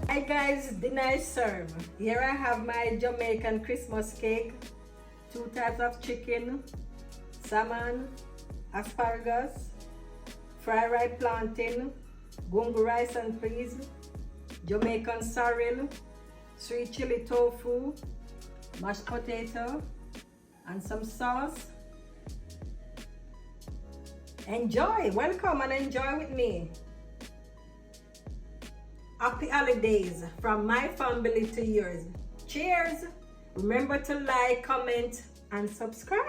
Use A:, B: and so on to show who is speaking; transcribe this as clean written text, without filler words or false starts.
A: Hi guys, dinner is served. Here I have my Jamaican Christmas cake, 2 types of chicken, salmon, asparagus, fried ripe plantain, gungo rice and peas, Jamaican sorrel, sweet chili tofu, mashed potato, and some sauce. Enjoy, welcome and enjoy with me. Happy holidays from my family to yours. Cheers! Remember to like, comment, and subscribe.